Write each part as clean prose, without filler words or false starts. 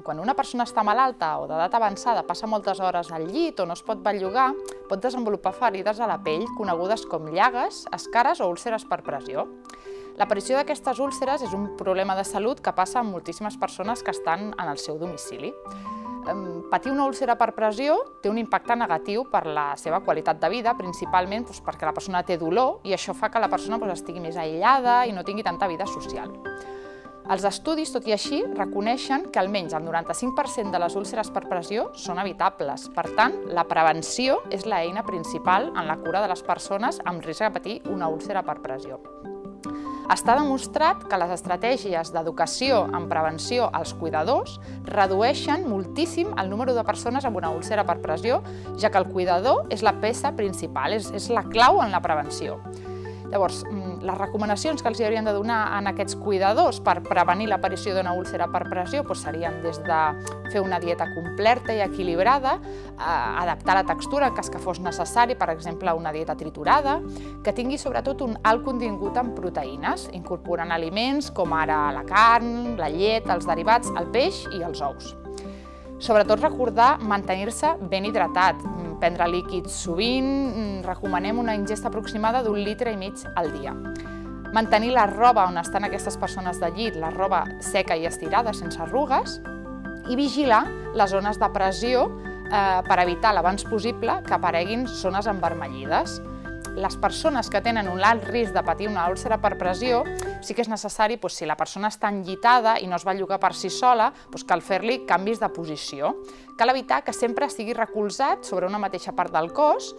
quan una persona està malalta o d'edat avançada, passa moltes hores al llit o no es pot bellugar, pot desenvolupar ferides a la pell conegudes com llagues, escares o úlceres per pressió. L'aparició d'aquestes úlceres és un problema de salut que passa amb moltíssimes persones que estan en el seu domicili. Patir una úlcera per pressió té un impacte negatiu per la seva qualitat de vida, principalment perquè la persona té dolor i això fa que la persona estigui més aïllada i no tingui tanta vida social. Els estudis, tot i així, reconeixen que almenys el 95% de les úlceres per pressió són evitables. Per tant, la prevenció és l'eina principal en la cura de les persones amb risc de patir una úlcera per pressió. Està demostrat que les estratègies d'educació en prevenció als cuidadors redueixen moltíssim el número de persones amb una úlcera per pressió, ja que el cuidador és la peça principal, és la clau en la prevenció. Llavors, les recomanacions que els haurien de donar a aquests cuidadors per prevenir l'aparició d'una úlcera per pressió serien des de fer una dieta completa i equilibrada, adaptar la textura en cas que fos necessari, per exemple, una dieta triturada, que tingui sobretot un alt contingut en proteïnes, incorporant aliments com ara la carn, la llet, els derivats, el peix i els ous. Sobretot recordar mantenir-se ben hidratat, prendre líquids sovint, recomanem una ingesta aproximada d'1,5 litres al dia. Mantenir la roba on estan aquestes persones de llit, la roba seca i estirada, sense arrugues, i vigilar les zones de pressió per evitar l'abans possible que apareguin zones envermellides. Les persones que tenen un alt risc de patir una úlcera per pressió, sí que és necessari, si la persona està enllitada i no es belluga per si sola, cal fer-li canvis de posició. Cal evitar que sempre estigui recolzat sobre una mateixa part del cos.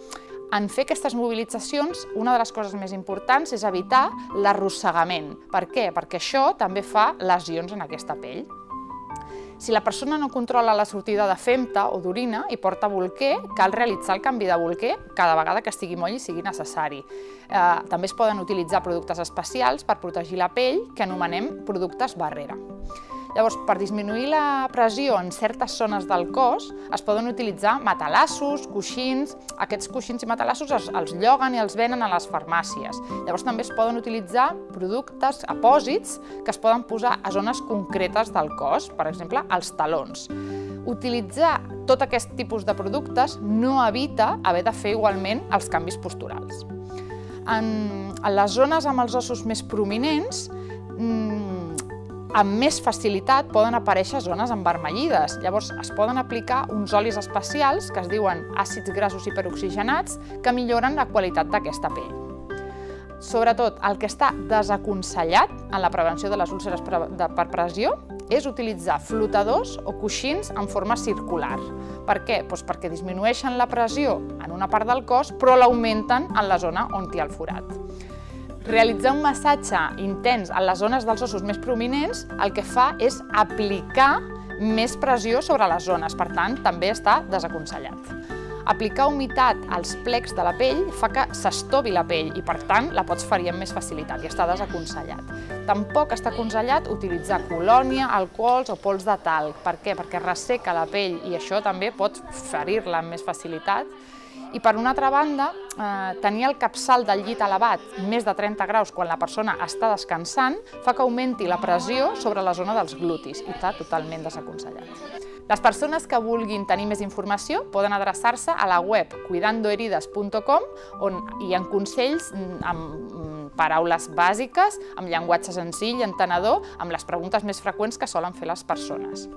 En fer aquestes mobilitzacions, una de les coses més importants és evitar l'arrossegament. Per què? Perquè això també fa lesions en aquesta pell. Si la persona no controla la sortida de femta o d'orina i porta bolquer, cal realitzar el canvi de bolquer cada vegada que estigui moll i sigui necessari. També es poden utilitzar productes especials per protegir la pell, que anomenem productes barrera. Llavors, per disminuir la pressió en certes zones del cos, es poden utilitzar matalassos, coixins. Aquests coixins i matalassos els lloguen i els venen a les farmàcies. Llavors, també es poden utilitzar productes, apòsits, que es poden posar a zones concretes del cos, per exemple, als talons. Utilitzar tot aquest tipus de productes no evita haver de fer igualment els canvis posturals. En les zones amb els ossos més prominents, amb més facilitat poden aparèixer zones envermellides. Llavors es poden aplicar uns olis especials que es diuen àcids grassos hiperoxigenats que milloren la qualitat d'aquesta pell. Sobretot, el que està desaconsellat en la prevenció de les úlceres per pressió és utilitzar flotadors o coixins en forma circular. Per què? Perquè disminueixen la pressió en una part del cos però l'augmenten en la zona on hi ha el forat. Realitzar un massatge intens a les zones dels ossos més prominents el que fa és aplicar més pressió sobre les zones, per tant, també està desaconsellat. Aplicar humitat als plecs de la pell fa que s'estovi la pell i, per tant, la pots ferir amb més facilitat i està desaconsellat. Tampoc està aconsellat utilitzar colònia, alcohols o pols de talc. Per què? Perquè resseca la pell i això també pot ferir-la amb més facilitat. I per una altra banda, tenir el capçal del llit elevat més de 30 graus quan la persona està descansant fa que augmenti la pressió sobre la zona dels glutis i està totalment desaconsellat. Les persones que vulguin tenir més informació poden adreçar-se a la web cuidandoheridas.com on hi ha consells amb paraules bàsiques, amb llenguatge senzill, entenedor, amb les preguntes més freqüents que solen fer les persones.